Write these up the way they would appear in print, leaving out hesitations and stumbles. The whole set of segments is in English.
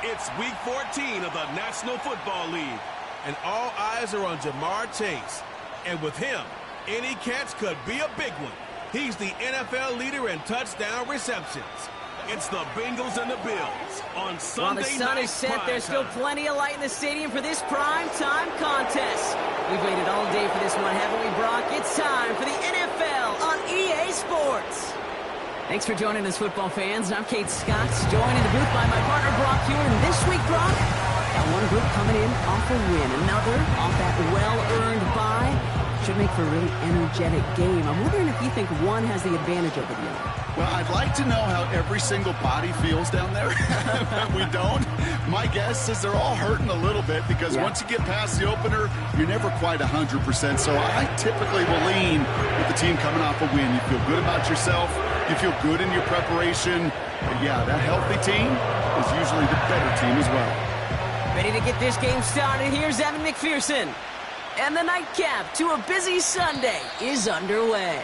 It's Week 14 of the National Football League, and all eyes are on Jamar Chase. And with him, any catch could be a big one. He's the NFL leader in touchdown receptions. It's the Bengals and the Bills on Sunday night. While the sun is set, there's still plenty of light in the stadium for this prime-time contest. We've waited all day for this one, haven't we, Brock? It's time for the NFL on EA Sports. Thanks for joining us, football fans. I'm Kate Scott, joined in the booth by my partner, Brock Hewitt. And this week, Brock, got one group coming in off a win, another off that well-earned bye. Should make for a really energetic game. I'm wondering if you think one has the advantage over the other. Well, I'd like to know how every single body feels down there. We don't. My guess is they're all hurting a little bit because once you get past the opener, you're never quite 100%. So I typically will lean with the team coming off a win. You feel good about yourself. You feel good in your preparation. But yeah, that healthy team is usually the better team as well. Ready to get this game started. Here's Evan McPherson. And the nightcap to a busy Sunday is underway.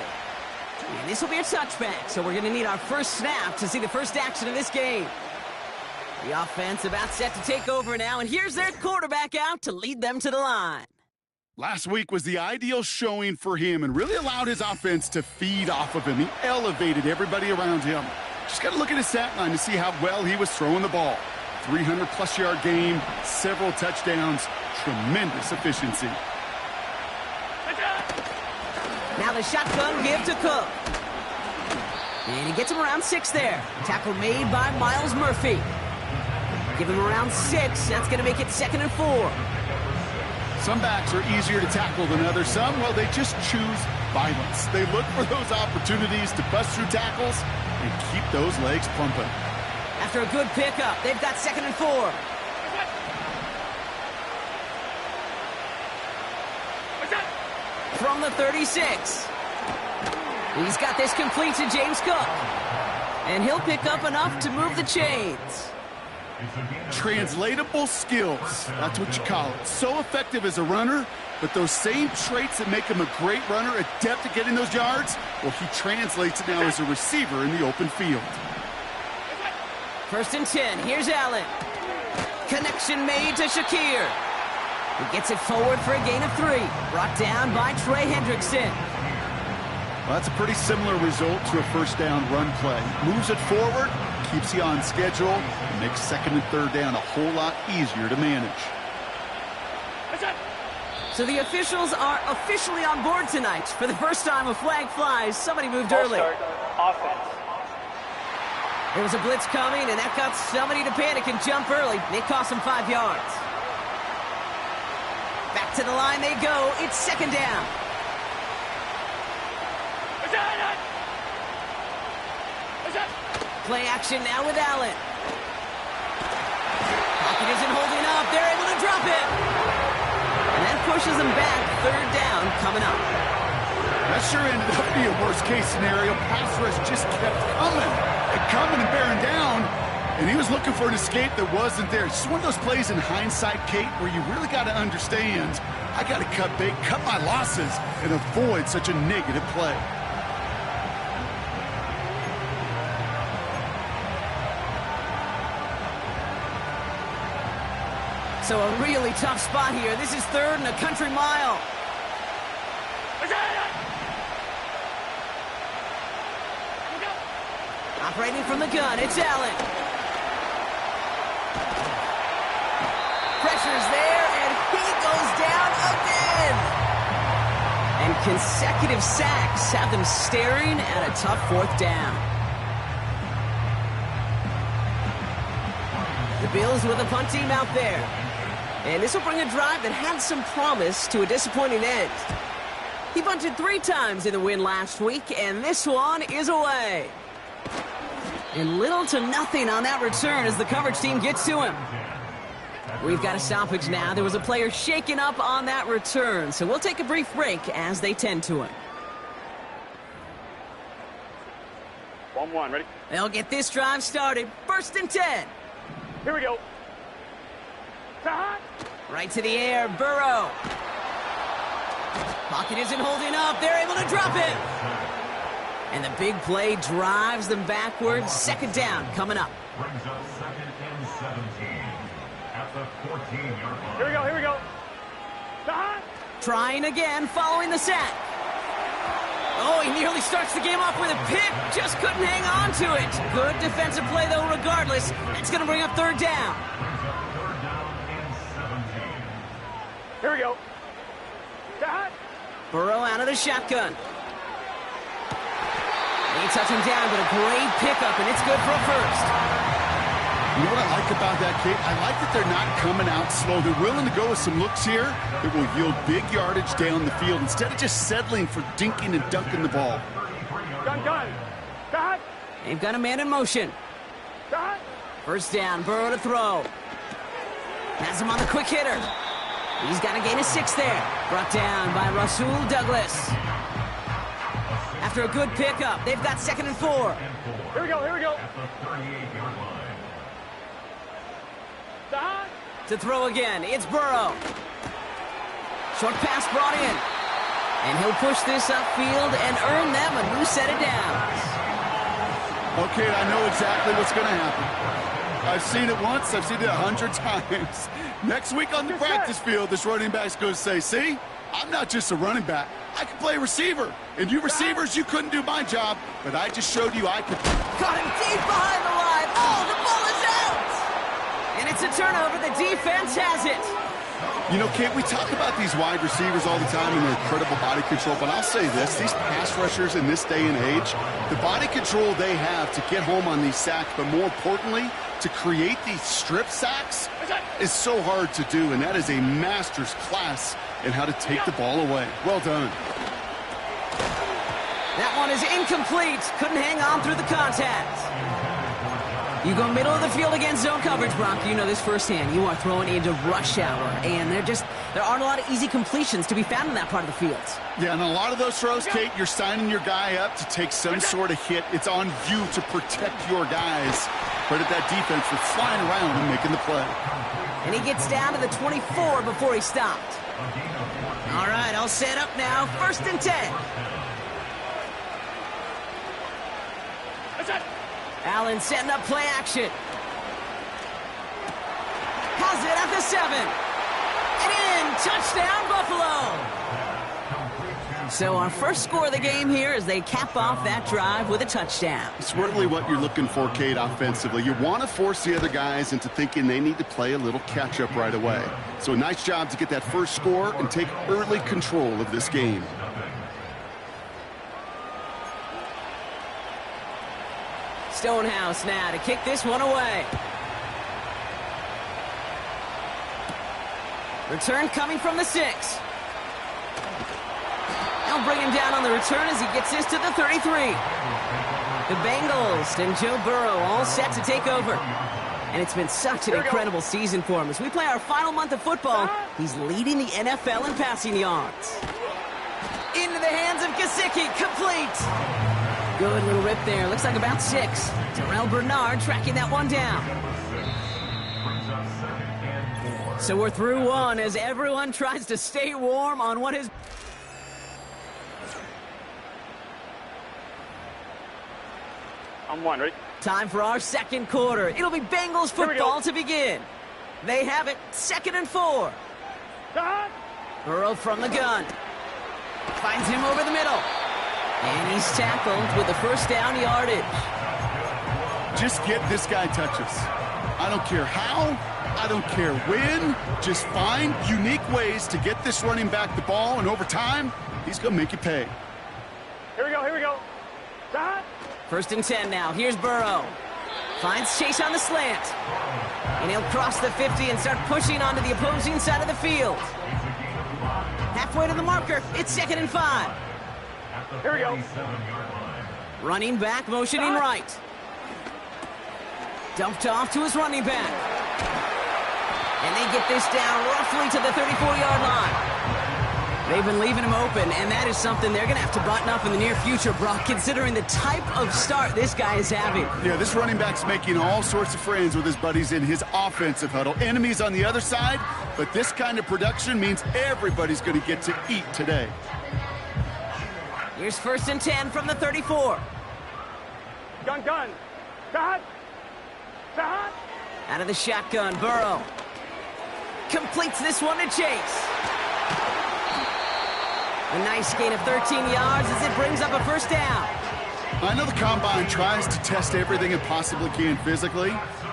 And this will be a touchback, so we're going to need our first snap to see the first action of this game. The offense about set to take over now, and here's their quarterback out to lead them to the line. Last week was the ideal showing for him and really allowed his offense to feed off of him. He elevated everybody around him. Just got to look at his stat line to see how well he was throwing the ball. 300-plus yard game, several touchdowns, tremendous efficiency. Now the shotgun give to Cook. And he gets him around 6 there. Tackle made by Miles Murphy. Give him around 6. That's going to make it 2nd and 4. Some backs are easier to tackle than others. Some, well, they just choose violence. They look for those opportunities to bust through tackles and keep those legs pumping. After a good pickup, they've got 2nd and 4. From the 36. He's got this complete to James Cook. And he'll pick up enough to move the chains. Translatable skills. That's what you call it. So effective as a runner, but those same traits that make him a great runner, adept at getting those yards, well, he translates it now as a receiver in the open field. 1st and 10. Here's Allen. Connection made to Shakir. He gets it forward for a gain of 3. Brought down by Trey Hendrickson. Well, that's a pretty similar result to a first down run play. Moves it forward, keeps you on schedule, and makes 2nd and 3rd down a whole lot easier to manage. So the officials are officially on board tonight. For the first time, a flag flies. Somebody moved early. Offense. There was a blitz coming, and that got somebody to panic and jump early. It cost them 5 yards. Back to the line they go. It's 2nd down. Play action now with Allen. Pocket isn't holding up. They're able to drop it. And that pushes them back. 3rd down coming up. That sure ended up being a worst-case scenario. Pass rush just kept coming and bearing down. And he was looking for an escape that wasn't there. It's just one of those plays in hindsight, Kate, where you really got to understand, I got to cut bait, cut my losses, and avoid such a negative play. So a really tough spot here. This is 3rd and a country mile. Operating from the gun, it's Allen. Pressure's there, and he goes down again. And consecutive sacks have them staring at a tough 4th down. The Bills with a punt team out there. And this will bring a drive that had some promise to a disappointing end. He bunted 3 times in the win last week, and this one is away. And little to nothing on that return as the coverage team gets to him. We've got a stoppage now. There was a player shaken up on that return, so we'll take a brief break as they tend to him. 1-1, ready? They'll get this drive started. 1st and 10. Here we go. Right to the air, Burrow. Pocket isn't holding up. They're able to drop it. And the big play drives them backwards. 2nd down coming up. Brings up 2nd and 17 at the 14-yard line. Here we go, here we go. Trying again following the sack. Oh, he nearly starts the game off with a pick. Just couldn't hang on to it. Good defensive play, though, regardless. That's going to bring up 3rd down. Brings up 3rd down and 17. Here we go. Burrow out of the shotgun. They touch him down, but a great pickup, and it's good for a 1st. You know what I like about that, Kate? I like that they're not coming out slow. They're willing to go with some looks here that will yield big yardage down the field instead of just settling for dinking and dunking the ball. Gun. They've got a man in motion. 1st down, Burrow to throw. Has him on the quick hitter. He's got to gain a 6 there. Brought down by Rasul Douglas. After a good pickup, they've got 2nd and 4. Here we go, here we go. At the 38-yard line. To throw again, it's Burrow. Short pass brought in. And he'll push this upfield and earn them a new set of downs. Okay, I know exactly what's going to happen. I've seen it once, I've seen it 100 times. Next week on the practice field, this running back's going to say, see, I'm not just a running back. I can play receiver. And you receivers, you couldn't do my job, but I just showed you I could. Got him deep behind the line. Oh, the ball is out! And it's a turnover. The defense has it. You know, Kate, we talk about these wide receivers all the time and their incredible body control, but I'll say this, these pass rushers in this day and age, the body control they have to get home on these sacks, but more importantly, to create these strip sacks is so hard to do, and that is a master's class in how to take the ball away. Well done. That one is incomplete. Couldn't hang on through the contact. You go middle of the field against zone coverage, Brock. You know this firsthand. You are throwing into rush hour, and there aren't a lot of easy completions to be found in that part of the field. Yeah, and a lot of those throws, Kate, you're signing your guy up to take some sort of hit. It's on you to protect your guys. Credit that defense for flying around and making the play. And he gets down to the 24 before he stopped. All right, all set up now. 1st and 10. Allen setting up play action. Has it at the 7. And in. Touchdown, Buffalo. So our first score of the game here as they cap off that drive with a touchdown. It's really what you're looking for, Kate, offensively. You want to force the other guys into thinking they need to play a little catch-up right away. So a nice job to get that first score and take early control of this game. Stonehouse now to kick this one away. Return coming from the 6. They'll bring him down on the return as he gets this to the 33. The Bengals and Joe Burrow all set to take over. And it's been such an incredible season for him. As we play our final month of football, he's leading the NFL in passing yards. Into the hands of Gesicki, complete. Good little rip there. Looks like about 6. Terrell Bernard tracking that one down. So we're through one as everyone tries to stay warm on what is... I'm 1, ready? Time for our second quarter. It'll be Bengals football to begin. They have it, 2nd and 4. Burrow from the gun. Finds him over the middle. And he's tackled with the 1st down yardage. Just get this guy touches. I don't care how, I don't care when. Just find unique ways to get this running back the ball, and over time, he's going to make you pay. Here we go, here we go. 1st and 10 now. Here's Burrow. Finds Chase on the slant. And he'll cross the 50 and start pushing onto the opposing side of the field. Halfway to the marker. It's 2nd and 5. At the Here we go. 37-yard line. Running back, motioning right. Dumped off to his running back. And they get this down roughly to the 34-yard line. They've been leaving him open, and that is something they're going to have to button up in the near future, Brock, considering the type of start this guy is having. Yeah, this running back's making all sorts of friends with his buddies in his offensive huddle. Enemies on the other side, but this kind of production means everybody's going to get to eat today. Here's 1st and 10 from the 34. Gun. Sahat. Out of the shotgun, Burrow completes this one to Chase. A nice gain of 13 yards as it brings up a 1st down. I know the Combine tries to test everything it possibly can physically,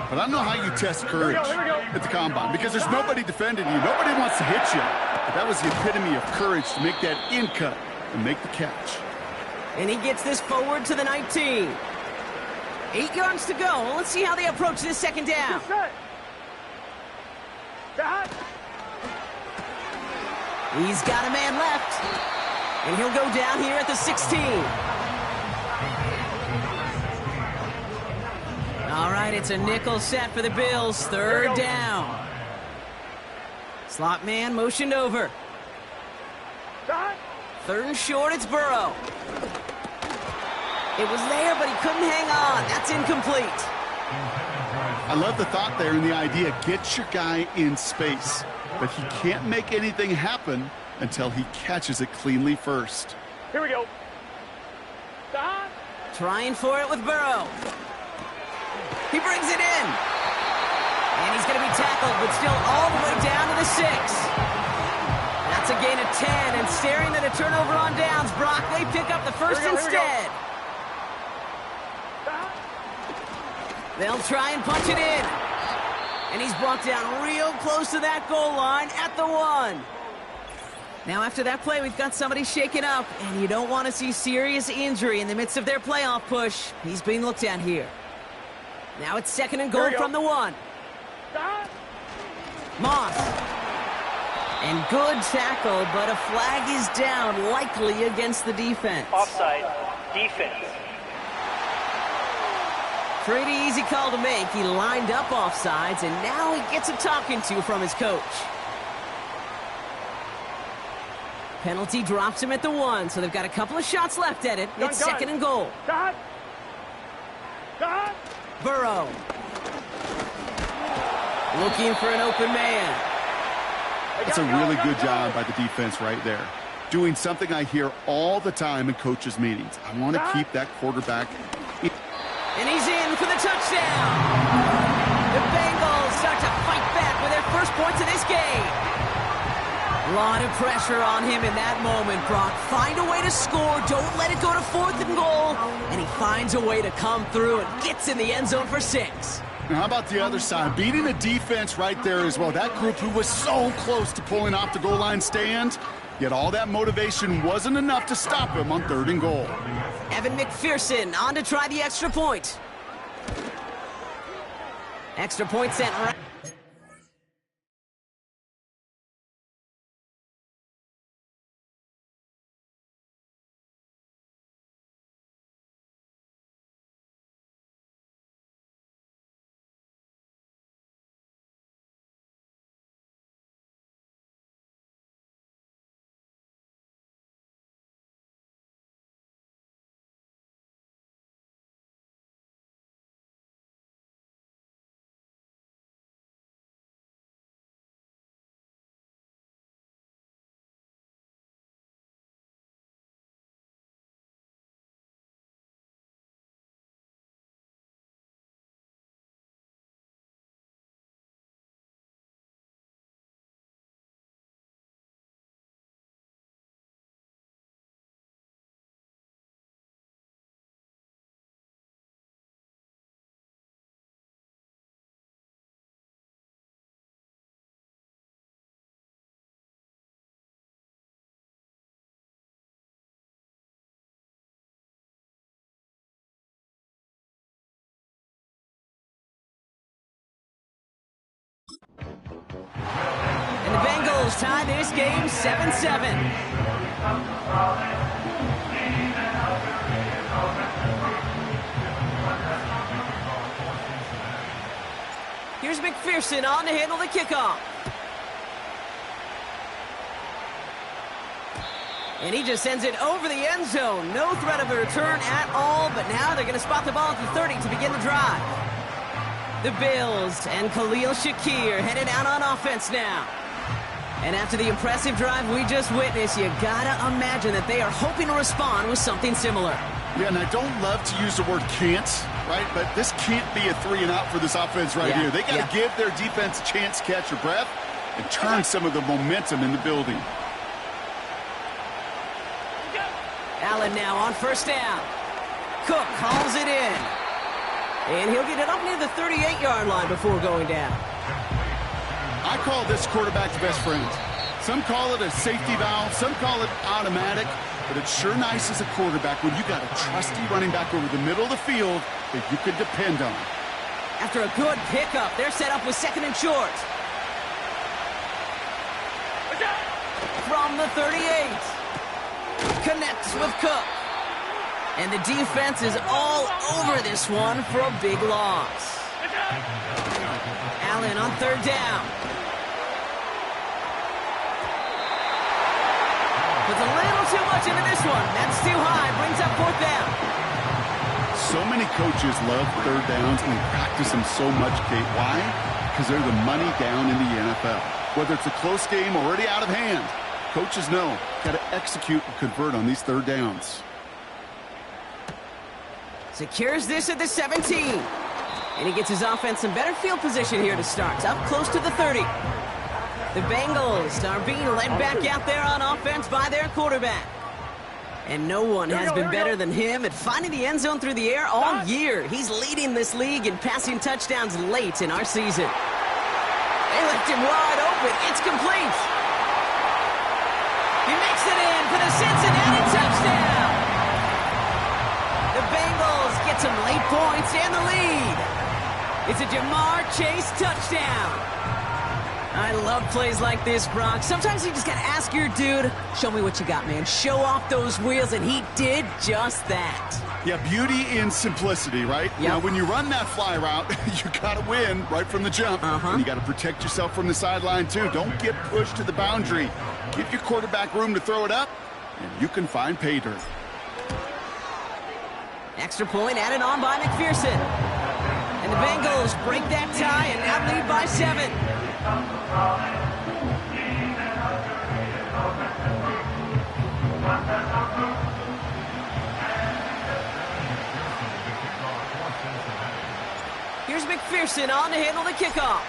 but I don't know how you test courage at the Combine because there's nobody defending you. Nobody wants to hit you. But that was the epitome of courage to make that in cut and make the catch. And he gets this forward to the 19. 8 yards to go. Let's see how they approach this 2nd down. Set. Sahat. He's got a man left. And he'll go down here at the 16. All right, it's a nickel set for the Bills. 3rd down. Slot man motioned over. Sahat. 3rd and short, it's Burrow. It was there, but he couldn't hang on. That's incomplete. I love the thought there and the idea. Get your guy in space. But he can't make anything happen until he catches it cleanly first. Here we go. Sahat. Trying for it with Burrow. He brings it in. And he's going to be tackled, but still all the way down to the 6. That's a gain of 10, and staring at a turnover on downs, Brock, they pick up the 1st instead. They'll try and punch it in. And he's brought down real close to that goal line at the 1. Now after that play, we've got somebody shaken up, and you don't want to see serious injury in the midst of their playoff push. He's being looked at here. Now it's 2nd and goal from the 1. Moss. And good tackle, but a flag is down, likely against the defense. Offside. Defense. Pretty easy call to make. He lined up offsides, and now he gets a talking to from his coach. Penalty drops him at the 1, so they've got a couple of shots left at it. It's 2nd and goal. Sahat. Burrow. Looking for an open man. That's a really good job by the defense right there. Doing something I hear all the time in coaches' meetings. I want to keep that quarterback. And he's in for the touchdown. The Bengals start to fight back with their 1st points of this game. A lot of pressure on him in that moment, Brock. Find a way to score. Don't let it go to 4th and goal. And he finds a way to come through and gets in the end zone for 6. Now, how about the other side? Beating the defense right there as well. That group who was so close to pulling off the goal line stand, yet all that motivation wasn't enough to stop him on 3rd and goal. Evan McPherson on to try the extra point. Extra point sent right. Bengals tie this game 7-7. Here's McPherson on to handle the kickoff. And he just sends it over the end zone. No threat of a return at all, but now they're going to spot the ball at the 30 to begin the drive. The Bills and Khalil Shakir headed out on offense now. And after the impressive drive we just witnessed, you gotta imagine that they are hoping to respond with something similar. Yeah, and I don't love to use the word can't, right? But this can't be a 3-and-out for this offense right here. They got to give their defense a chance to catch their breath and turn some of the momentum in the building. Allen now on first down. Cook calls it in. And he'll get it up near the 38-yard line before going down. I call this quarterback's best friend. Some call it a safety valve, some call it automatic, but it's sure nice as a quarterback when you got a trusty running back over the middle of the field that you can depend on. After a good pickup, they're set up with second and short. From the 38. Connects with Cook. And the defense is all over this one for a big loss. Allen on third down. Puts a little too much into this one. That's too high. Brings up fourth down. So many coaches love third downs and practice them so much, Kate. Why? Because they're the money down in the NFL. Whether it's a close game or already out of hand, coaches know got to execute and convert on these third downs. Secures this at the 17. And he gets his offense in better field position here to start. Up close to the 30. The Bengals are being led back out there on offense by their quarterback. And no one has been better than him at finding the end zone through the air all year. He's leading this league in passing touchdowns late in our season. They left him wide open. It's complete. He makes it in for the Cincinnati touchdown. The Bengals get some late points and the lead. It's a Jamar Chase touchdown. I love plays like this, Brock. Sometimes you just got to ask your dude, show me what you got, man. Show off those wheels, and he did just that. Yeah, beauty in simplicity, right? Yep. Now, when you run that fly route, you got to win right from the jump. And you got to protect yourself from the sideline, too. Don't get pushed to the boundary. Give your quarterback room to throw it up, and you can find pay dirt. Extra point added on by McPherson. And the Bengals break that tie and now lead by 7. Here's McPherson on to handle the kickoff.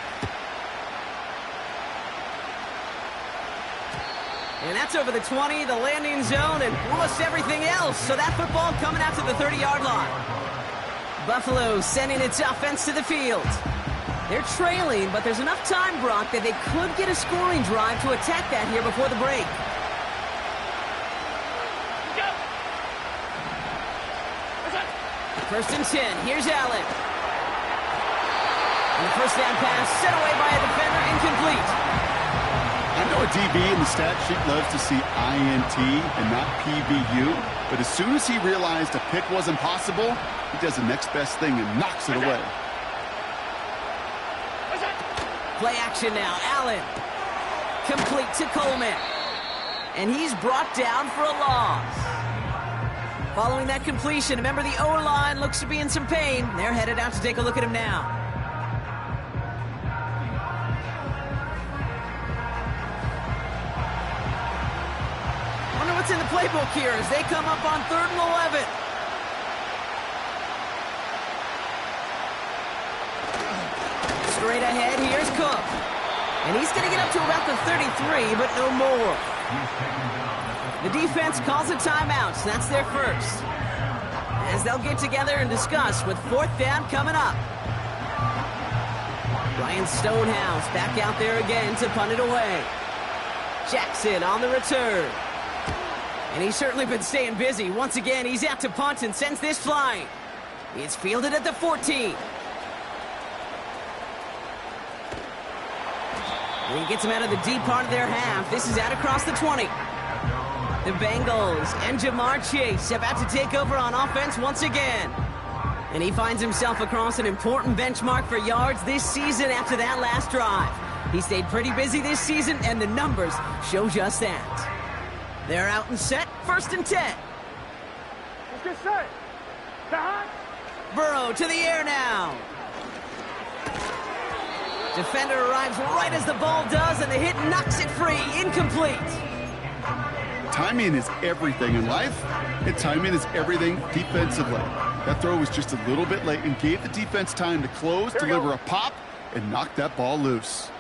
And that's over the 20, the landing zone, and almost everything else. So that football coming out to the 30-yard line. Buffalo sending its offense to the field. They're trailing, but there's enough time, Brock, that they could get a scoring drive to attack that here before the break. First and 10. Here's Allen. And the first down pass set away by a defender, incomplete. I know a DB in the stat sheet loves to see INT and not PBU, but as soon as he realized a pick wasn't possible, he does the next best thing and knocks it away. Play action now. Allen. Complete to Coleman. And he's brought down for a loss. Following that completion, remember the O-line looks to be in some pain. They're headed out to take a look at him now. Wonder what's in the playbook here as they come up on 3rd and 11. Straight ahead, here's Cook. And he's going to get up to about the 33, but no more. The defense calls a timeout. That's their first. As they'll get together and discuss with 4th down coming up. Ryan Stonehouse back out there again to punt it away. Jackson on the return. And he's certainly been staying busy. Once again, he's out to punt and sends this flying. It's fielded at the 14. And he gets him out of the deep part of their half. This is out across the 20. The Bengals and Jamar Chase about to take over on offense once again. And he finds himself across an important benchmark for yards this season after that last drive. He stayed pretty busy this season, and the numbers show just that. They're out and set, 1st and 10. Let's get set. Burrow to the air now. Defender arrives right as the ball does, and the hit knocks it free. Incomplete. Timing is everything in life, and timing is everything defensively. That throw was just a little bit late and gave the defense time to close, deliver a pop, and knock that ball loose.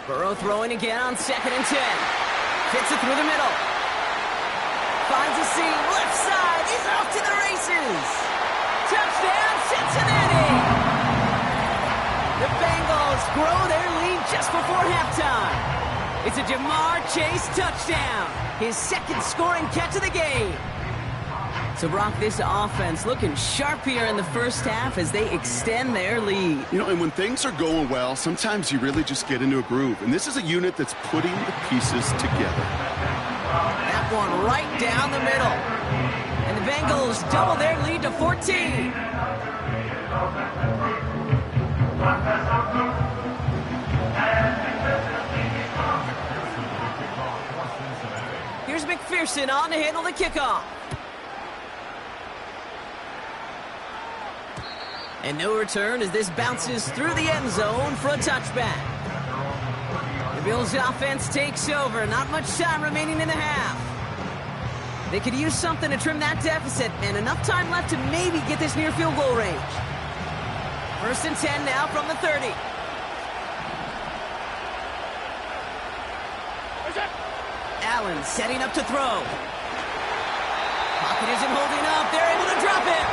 Burrow throwing again on 2nd and 10. Fits it through the middle. Finds a seam, left side. He's off to the races. Touchdown, Cincinnati! The Bengals grow their lead just before halftime. It's a Jamar Chase touchdown, his 2nd scoring catch of the game. So, Brock, this offense looking sharp here in the first half as they extend their lead. You know, and when things are going well, sometimes you really just get into a groove. And this is a unit that's putting the pieces together. That one right down the middle. And the Bengals double their lead to 14. Here's McPherson on to handle the kickoff. And no return as this bounces through the end zone for a touchback. The Bills' offense takes over. Not much time remaining in the half. They could use something to trim that deficit, and enough time left to maybe get this near field goal range. 1st and 10 now from the 30. Allen setting up to throw. Pocket isn't holding up. They're able to drop it.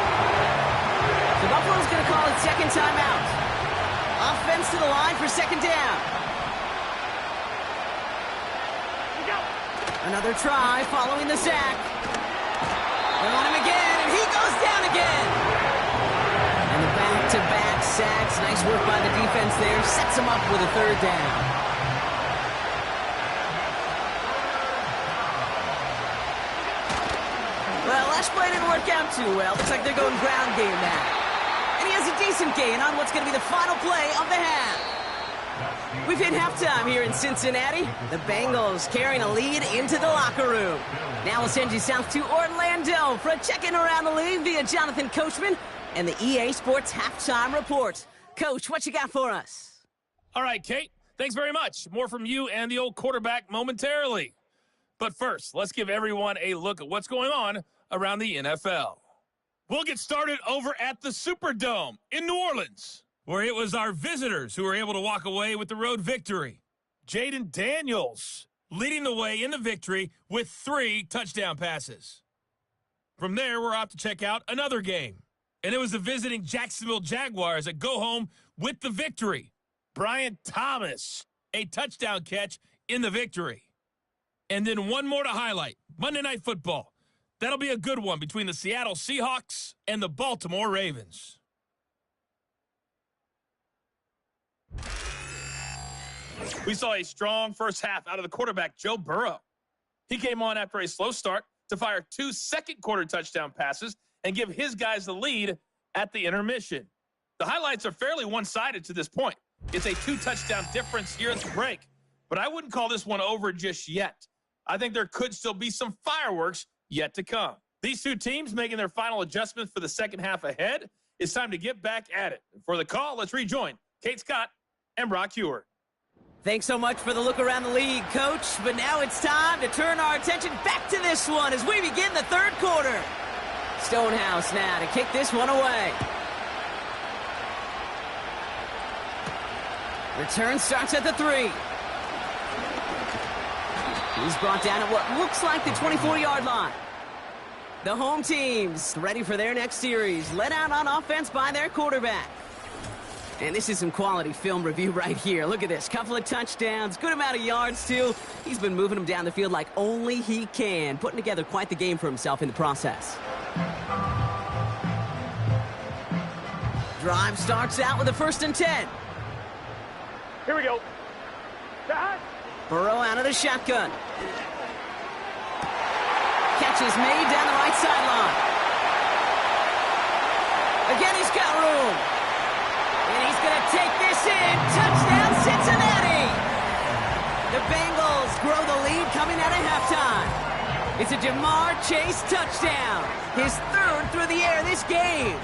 So Buffalo's going to call it 2nd timeout. Offense to the line for 2nd down. Another try following the sack. They're on him again, and he goes down again. And the back-to-back sacks. Nice work by the defense there. Sets him up with a 3rd down. Well, last play didn't work out too well. Looks like they're going ground game now. And he has a decent gain on what's going to be the final play of the half. We've hit halftime here in Cincinnati. The Bengals carrying a lead into the locker room. Now we'll send you south to Orlando for a check-in around the league via Jonathan Coachman and the EA Sports Halftime Report. Coach, what you got for us? All right, Kate. Thanks very much. More from you and the old quarterback momentarily. But first, let's give everyone a look at what's going on around the NFL. We'll get started over at the Superdome in New Orleans, where it was our visitors who were able to walk away with the road victory. Jaden Daniels leading the way in the victory with 3 touchdown passes. From there, we're off to check out another game. And it was the visiting Jacksonville Jaguars that go home with the victory. Brian Thomas, a touchdown catch in the victory. And then one more to highlight, Monday Night Football. That'll be a good one between the Seattle Seahawks and the Baltimore Ravens. We saw a strong first half out of the quarterback, Joe Burrow. He came on after a slow start to fire 2 second-quarter touchdown passes and give his guys the lead at the intermission. The highlights are fairly one-sided to this point. It's a 2-touchdown difference here at the break, but I wouldn't call this one over just yet. I think there could still be some fireworks yet to come. These two teams making their final adjustments for the second half ahead. It's time to get back at it. For the call, let's rejoin Kate Scott and Brock Heward. Thanks so much for the look around the league, Coach. But now it's time to turn our attention back to this one as we begin the third quarter. Stonehouse now to kick this one away. Return starts at the 3. He's brought down at what looks like the 24-yard line. The home teams ready for their next series, led out on offense by their quarterback. And this is some quality film review right here. Look at this. Couple of touchdowns, good amount of yards, too. He's been moving them down the field like only he can, putting together quite the game for himself in the process. Drive starts out with a 1st and 10. Here we go. Burrow out of the shotgun. Catch is made down the right sideline. Again, he's got room. And he's going to take this in. Touchdown, Cincinnati! The Bengals grow the lead coming out of halftime. It's a Jamar Chase touchdown. His third through the air this game.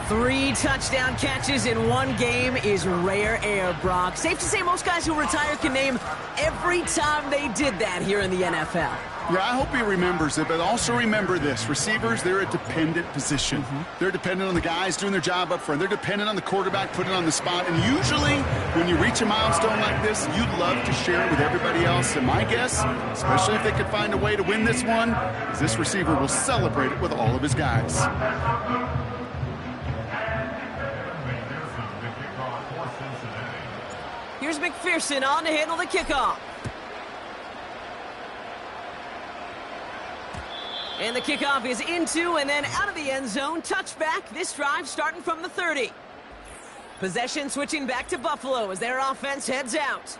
3 touchdown catches in one game is rare air, Brock. Safe to say most guys who retire can name every time they did that here in the NFL. Yeah, I hope he remembers it, but also remember this. Receivers, they're a dependent position. They're dependent on the guys doing their job up front. They're dependent on the quarterback putting it on the spot. And usually, when you reach a milestone like this, you'd love to share it with everybody else. And my guess, especially if they could find a way to win this one, is this receiver will celebrate it with all of his guys. Here's McPherson on to handle the kickoff. And the kickoff is into and then out of the end zone. Touchback. This drive starting from the 30. Possession switching back to Buffalo as their offense heads out.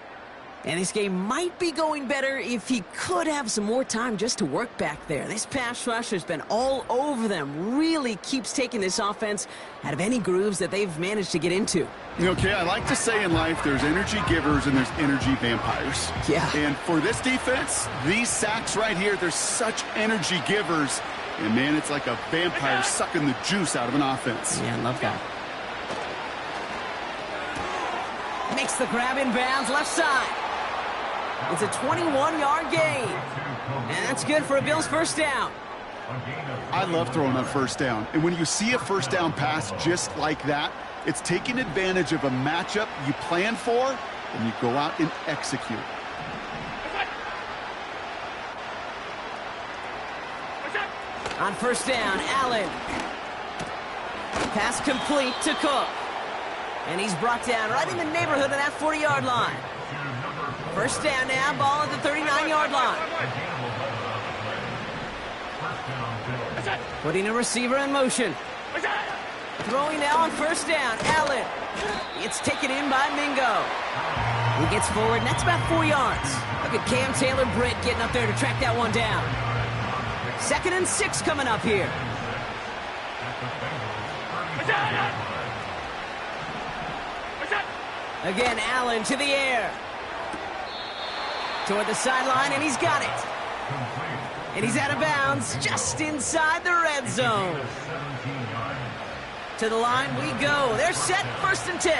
And this game might be going better if he could have some more time just to work back there. This pass rush has been all over them. Really keeps taking this offense out of any grooves that they've managed to get into. Okay, I like to say in life there's energy givers and there's energy vampires. Yeah. And for this defense, these sacks right here, they're such energy givers. And, man, it's like a vampire sucking the juice out of an offense. Yeah, I love that. Makes the grab in bounds left side. It's a 21-yard gain. And that's good for a Bills first down. I love throwing on first down. And when you see a first down pass just like that, it's taking advantage of a matchup you plan for, and you go out and execute. On first down, Allen. Pass complete to Cook. And he's brought down right in the neighborhood of that 40-yard line. First down now, ball at the 39-yard line. Putting a receiver in motion. Throwing now on first down, Allen. It's taken in by Mingo. He gets forward, and that's about 4 yards. Look at Cam Taylor-Britt getting up there to track that one down. 2nd and 6 coming up here. Again, Allen to the air. Toward the sideline, and he's got it. And he's out of bounds just inside the red zone. To the line we go. They're set, 1st and 10.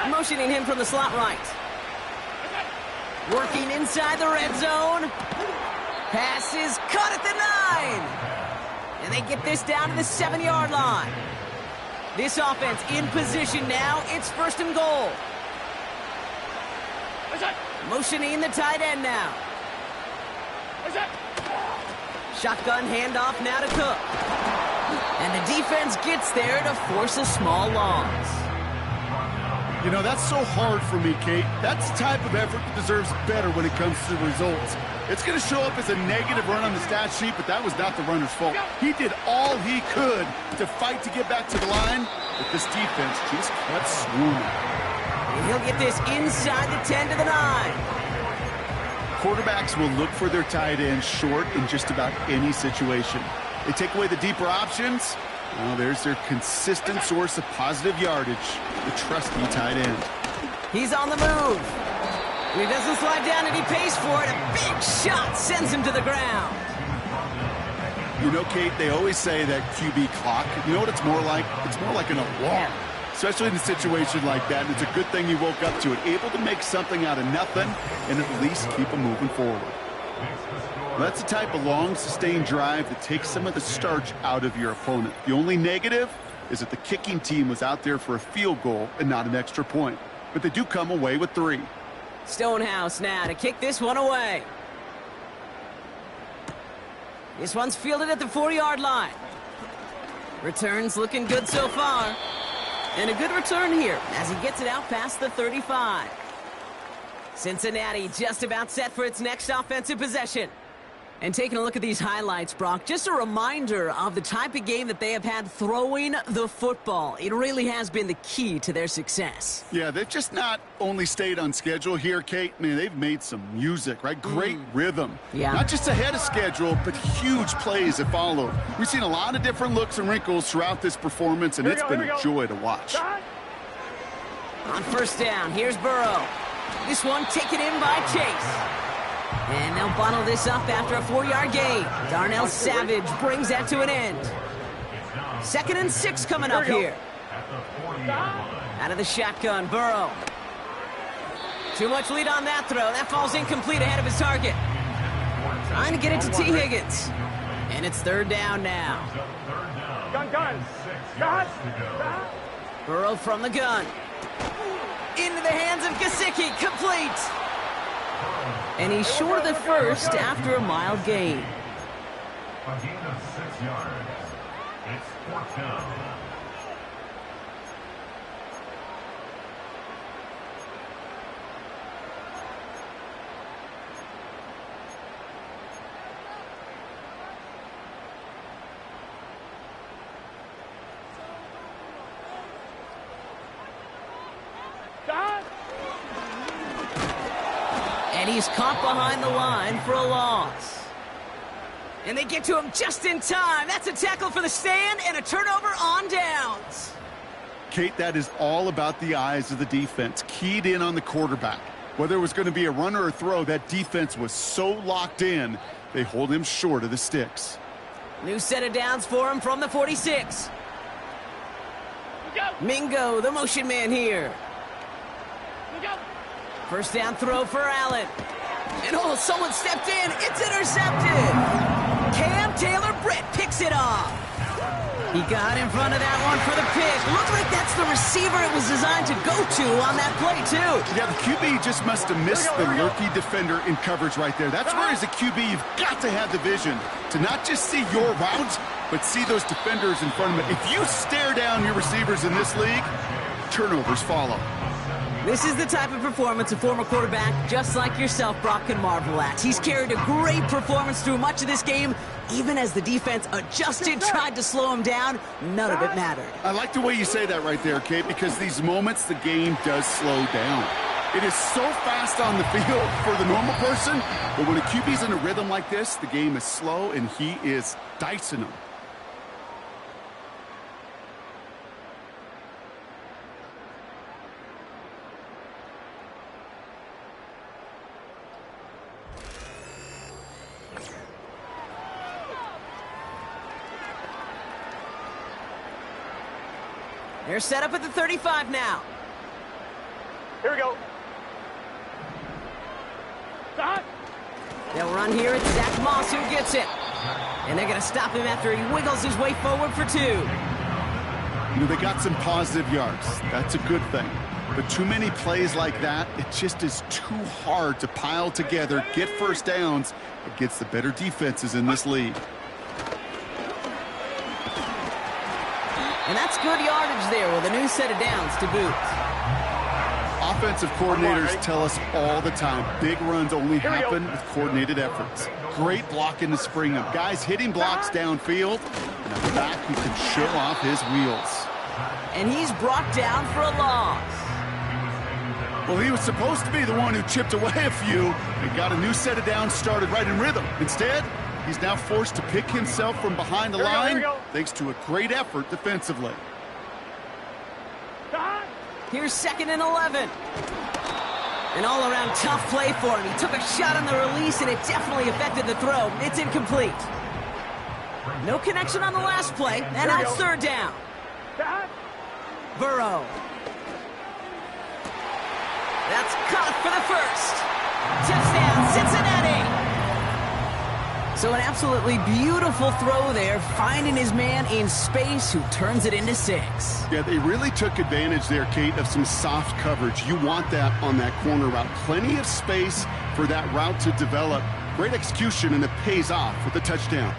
Motioning him from the slot right. Working inside the red zone. Pass is caught at the 9. And they get this down to the 7-yard line. This offense in position now. It's 1st and goal. Motioning the tight end now. Shotgun handoff now to Cook. And the defense gets there to force a small loss. You know, that's so hard for me, Kate. That's the type of effort that deserves better when it comes to the results. It's going to show up as a negative run on the stat sheet, but that was not the runner's fault. He did all he could to fight to get back to the line, but this defense just kept swooning. And he'll get this inside the 10 to the 9. Quarterbacks will look for their tight end short in just about any situation. They take away the deeper options. Well, there's their consistent source of positive yardage, the trusty tight end. He's on the move. And he doesn't slide down, and he pays for it. A big shot sends him to the ground. You know, Kate, they always say that QB clock. You know what it's more like? It's more like an alarm, especially in a situation like that. And it's a good thing he woke up to it, able to make something out of nothing and at least keep him moving forward. That's the type of long, sustained drive that takes some of the starch out of your opponent. The only negative is that the kicking team was out there for a field goal and not an extra point. But they do come away with 3. Stonehouse now to kick this one away. This one's fielded at the 4-yard line. Returns looking good so far. And a good return here as he gets it out past the 35. Cincinnati just about set for its next offensive possession. And taking a look at these highlights, Brock, just a reminder of the type of game that they have had throwing the football. It really has been the key to their success. Yeah, they've just not only stayed on schedule here, Kate. Man, they've made some music, right? Great rhythm. Yeah. Not just ahead of schedule, but huge plays have followed. We've seen a lot of different looks and wrinkles throughout this performance, and it's been a joy to watch. On first down, here's Burrow. This one taken in by Chase. And they'll bottle this up after a 4-yard gain. Darnell Savage brings that to an end. 2nd and 6 coming up here. Out of the shotgun, Burrow. Too much lead on that throw. That falls incomplete ahead of his target. Trying to get it to T. Higgins. And it's 3rd down now. Gun. Burrow from the gun. Into the hands of Gesicki. Complete. And he's short of the first after a mild gain. A gain of 6 yards. It's 4th down. And he's caught behind the line for a loss. And they get to him just in time. That's a tackle for the stand and a turnover on downs. Kate, that is all about the eyes of the defense, keyed in on the quarterback. Whether it was going to be a run or a throw, that defense was so locked in, they hold him short of the sticks. New set of downs for him from the 46. Mingo, the motion man here. First down throw for Allen. And oh, someone stepped in. It's intercepted. Cam Taylor-Britt picks it off. He got in front of that one for the pick. Looks like that's the receiver it was designed to go to on that play, too. Yeah, the QB just must have missed the lurky defender in coverage right there. That's where, as a QB, you've got to have the vision to not just see your route, but see those defenders in front of it. If you stare down your receivers in this league, turnovers follow. This is the type of performance a former quarterback just like yourself, Brock, can marvel at. He's carried a great performance through much of this game. Even as the defense adjusted, tried to slow him down, none of it mattered. I like the way you say that right there, Kate, because these moments the game does slow down. It is so fast on the field for the normal person, but when a QB's in a rhythm like this, the game is slow and he is dicing them. They're set up at the 35 now. Here we go. They'll run here. It's Zach Moss who gets it. And they're going to stop him after he wiggles his way forward for 2. You know, they got some positive yards. That's a good thing. But too many plays like that, it just is too hard to pile together, get first downs against the better defenses in this league. And that's good yardage there with a new set of downs to boot. Offensive coordinators tell us all the time, big runs only happen with coordinated efforts. Great blocking to spring them. Guys hitting blocks downfield, and a back who can show off his wheels. And he's brought down for a loss. Well, he was supposed to be the one who chipped away a few and got a new set of downs started right in rhythm. Instead, he's now forced to pick himself from behind the line thanks to a great effort defensively. Here's 2nd and 11. An all-around tough play for him. He took a shot on the release, and it definitely affected the throw. It's incomplete. No connection on the last play, and now it's 3rd down. Burrow. That's caught for the first. Touchdown, Cincinnati. So an absolutely beautiful throw there, finding his man in space who turns it into 6. Yeah, they really took advantage there, Kate, of some soft coverage. You want that on that corner route. Plenty of space for that route to develop. Great execution, and it pays off with a touchdown.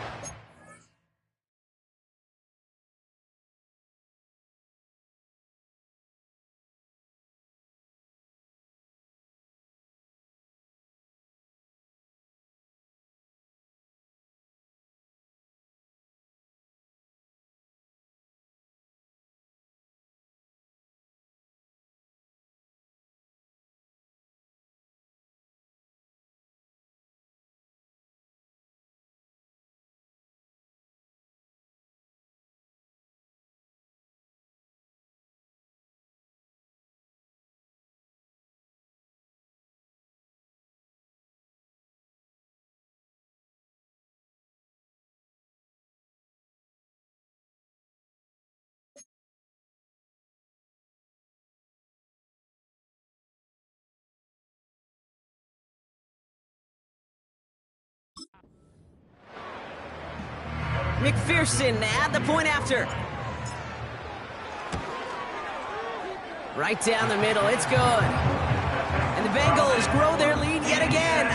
McPherson at the point after. Right down the middle, it's good. And the Bengals grow their lead yet again.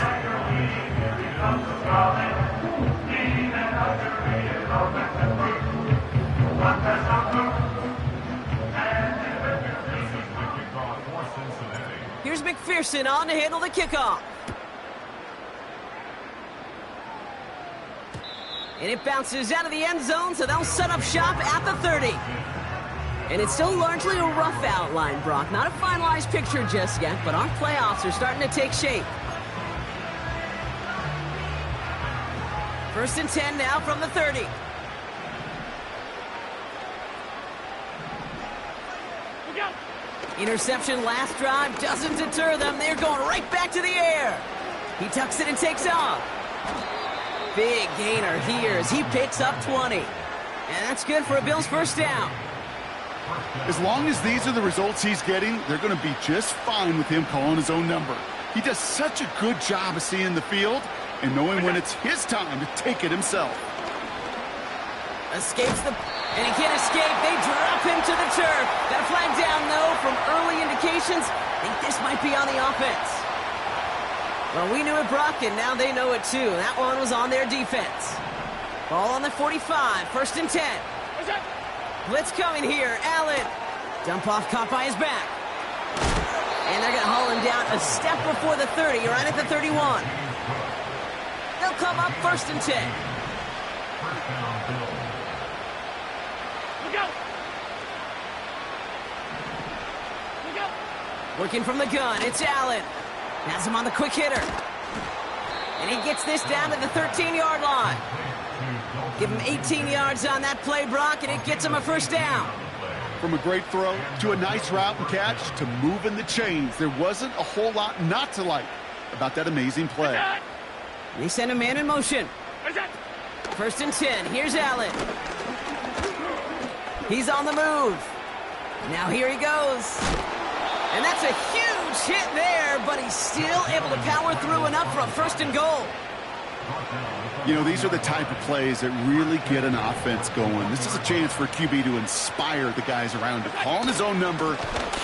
Here's McPherson on to handle the kickoff. And it bounces out of the end zone, so they'll set up shop at the 30. And it's still largely a rough outline, Brock. Not a finalized picture just yet, but our playoffs are starting to take shape. 1st and 10 now from the 30. Interception last drive doesn't deter them. They're going right back to the air. He tucks it and takes off. Big gainer here as he picks up 20. And that's good for a Bills first down. As long as these are the results he's getting, they're going to be just fine with him calling his own number. He does such a good job of seeing the field and knowing when it's his time to take it himself. Escapes the... And he can't escape. They drop him to the turf. Got a flag down, though, from early indications. I think this might be on the offense. Well, we knew it, Brock, and now they know it, too. That one was on their defense. Ball on the 45, 1st and 10. Blitz coming here. Allen. Dump off caught by his back. And they're going to haul him down a step before the 30, right at the 31. They'll come up 1st and 10. Working from the gun, it's Allen. Has him on the quick hitter. And he gets this down to the 13-yard line. Give him 18 yards on that play, Brock, and it gets him a first down. From a great throw to a nice route and catch to moving the chains, there wasn't a whole lot not to like about that amazing play. They send a man in motion. 1st and 10, here's Allen. He's on the move. Now here he goes. And that's a huge hit there, but he's still able to power through enough for a 1st and goal. You know, these are the type of plays that really get an offense going. This is a chance for a QB to inspire the guys around him. Calling his own number,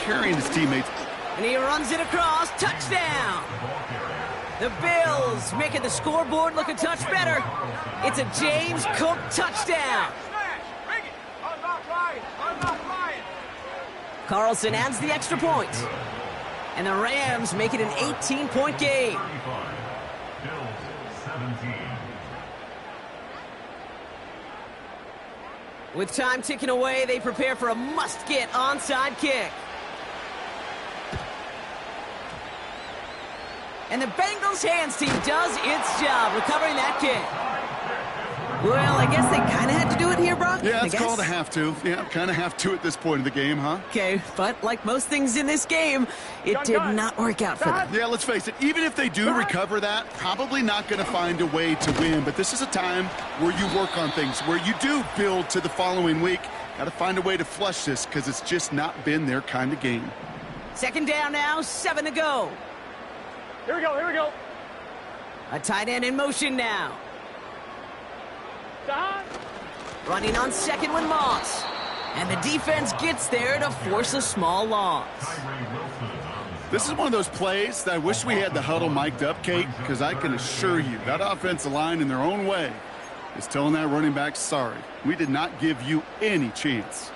carrying his teammates. And he runs it across. Touchdown! The Bills making the scoreboard look a touch better. It's a James Cook touchdown. Carlson adds the extra point. And the Rams make it an 18-point game. With time ticking away, they prepare for a must-get onside kick. And the Bengals hands team does its job recovering that kick. Well, I guess they kind of had to do it here, Brock. Yeah, it's called a have to. Yeah, kind of have to at this point of the game, huh? Okay, but like most things in this game, it did not work out for them. Yeah, let's face it. Even if they do recover that, probably not going to find a way to win. But this is a time where you work on things, where you do build to the following week. Got to find a way to flush this because it's just not been their kind of game. 2nd down now, 7 to go. Here we go, here we go. A tight end in motion now. Running on 2nd with Moss. And the defense gets there to force a small loss. This is one of those plays that I wish we had the huddle mic'd up, Kate, because I can assure you that offensive line in their own way is telling that running back, sorry, we did not give you any chance.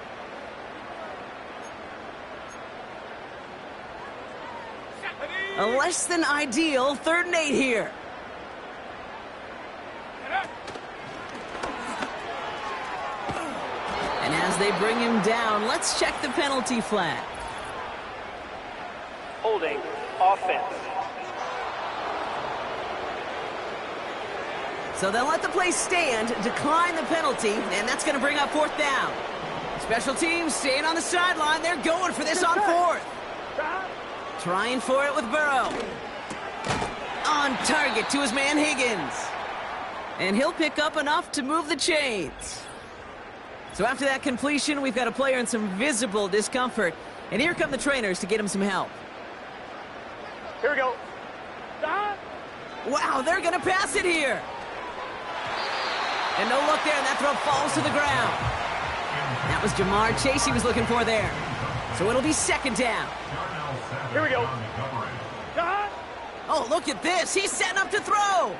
A less than ideal 3rd and 8 here. And as they bring him down, let's check the penalty flag. Holding offense. So they'll let the play stand, decline the penalty, and that's going to bring up 4th down. Special teams staying on the sideline. They're going for this on 4th. Trying for it with Burrow. On target to his man Higgins. And he'll pick up enough to move the chains. So after that completion, we've got a player in some visible discomfort. And here come the trainers to get him some help. Here we go. Wow, they're going to pass it here. And no look there, and that throw falls to the ground. That was Jamar Chase he was looking for there. So it'll be second down. Here we go. Oh, look at this. He's setting up to throw.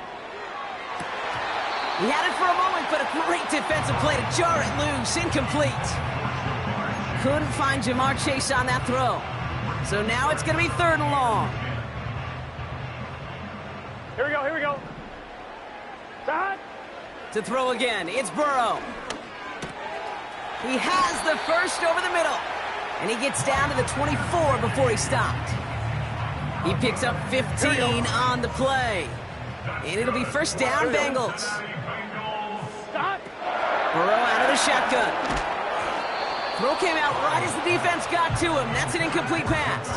He had it for a moment, but a great defensive play to jar it loose. Incomplete. Couldn't find Jamar Chase on that throw. So now it's going to be third and long. Here we go, here we go. To throw again, it's Burrow. He has the first over the middle. And he gets down to the 24 before he stopped. He picks up 15 on the play. And it'll be first down, Bengals. Burrow out of the shotgun. Throw came out right as the defense got to him. That's an incomplete pass.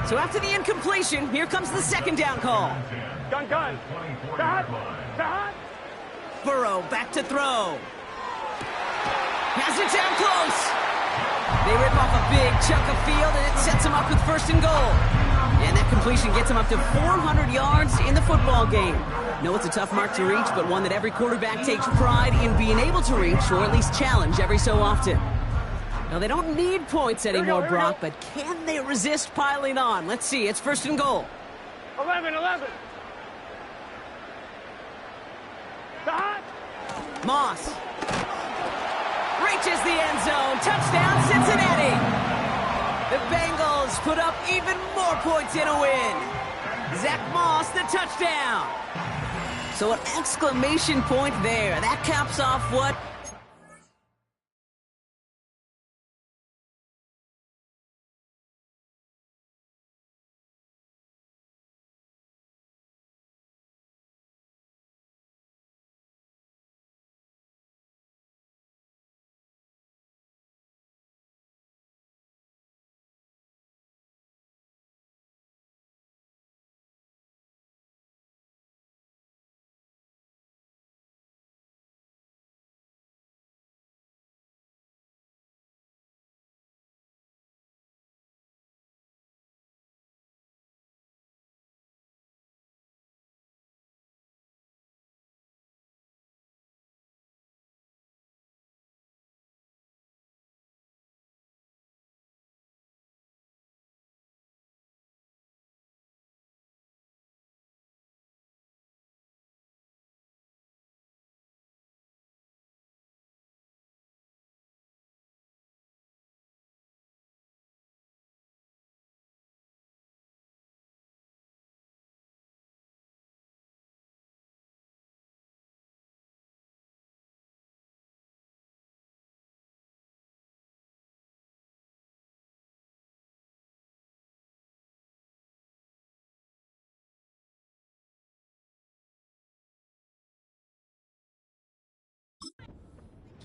So after the incompletion, here comes the second down call. Gun. Burrow back to throw. Has it down close. They rip off a big chunk of field, and it sets him up with first and goal. And that completion gets him up to 400 yards in the football game. No, it's a tough mark to reach, but one that every quarterback takes pride in being able to reach, or at least challenge every so often. Now, they don't need points anymore, Brock, but can they resist piling on? Let's see. It's first and goal. 11. Moss. Reaches the end zone. Touchdown, Cincinnati. The Bengals put up even more points in a win. Zach Moss, the touchdown. So an exclamation point there. That caps off what?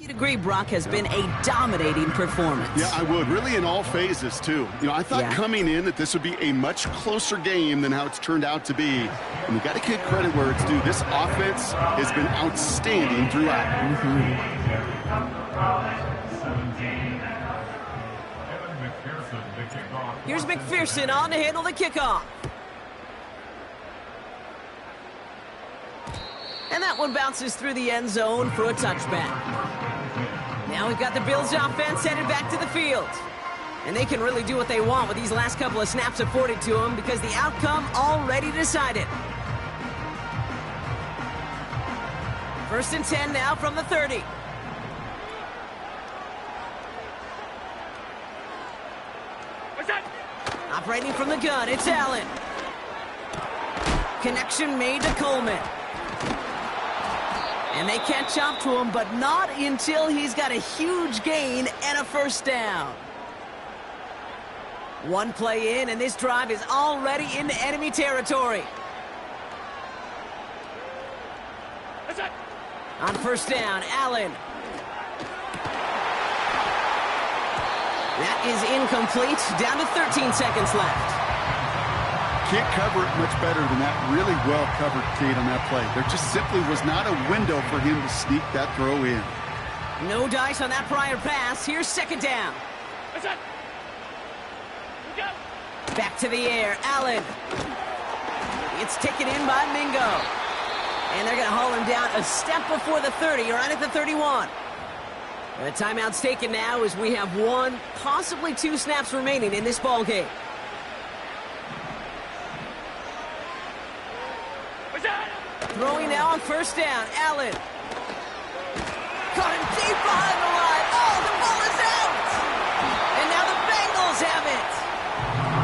You'd agree Brock has been a dominating performance. Yeah, I would. Really in all phases, too. You know, I thought coming in that this would be a much closer game than how it's turned out to be. And you got to give credit where it's due. This offense has been outstanding throughout. Here's McPherson on to handle the kickoff. And that one bounces through the end zone for a touchback. Now we've got the Bills offense headed back to the field. And they can really do what they want with these last couple of snaps afforded to them because the outcome already decided. First and 10 now from the 30. What's that? Operating from the gun, it's Allen. Connection made to Coleman. And they catch up to him, but not until he's got a huge gain and a first down. One play in, and this drive is already into enemy territory. What's that? On first down, Allen. That is incomplete. Down to 13 seconds left. Can't cover it much better than that. Really well covered, Kate, on that play. There just simply was not a window for him to sneak that throw in. No dice on that prior pass. Here's second down. What's that? Back to the air, Allen. It's taken in by Mingo. And they're going to haul him down a step before the 30, right at the 31. The timeout's taken now as we have 1, possibly 2 snaps remaining in this ball game. Throwing now on first down. Allen. Caught him deep behind the line. Oh, the ball is out! And now the Bengals have it.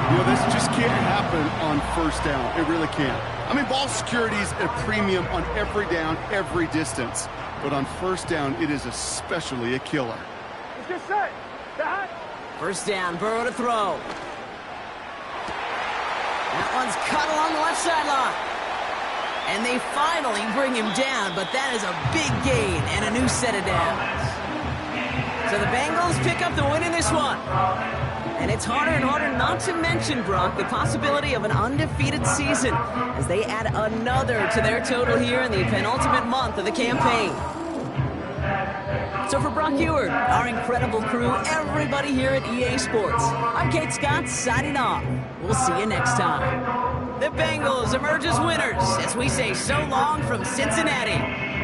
You know, this just can't happen on first down. It really can't. I mean, ball security's a premium on every down, every distance. But on first down, it is especially a killer. It's just set. That. First down, Burrow to throw. That one's cut along the left sideline. And they finally bring him down, but that is a big gain and a new set of downs. So the Bengals pick up the win in this one. And it's harder and harder not to mention, Brock, the possibility of an undefeated season as they add another to their total here in the penultimate month of the campaign. So for Brock Ewart, our incredible crew, everybody here at EA Sports, I'm Kate Scott signing off. We'll see you next time. The Bengals emerge as winners as we say so long from Cincinnati.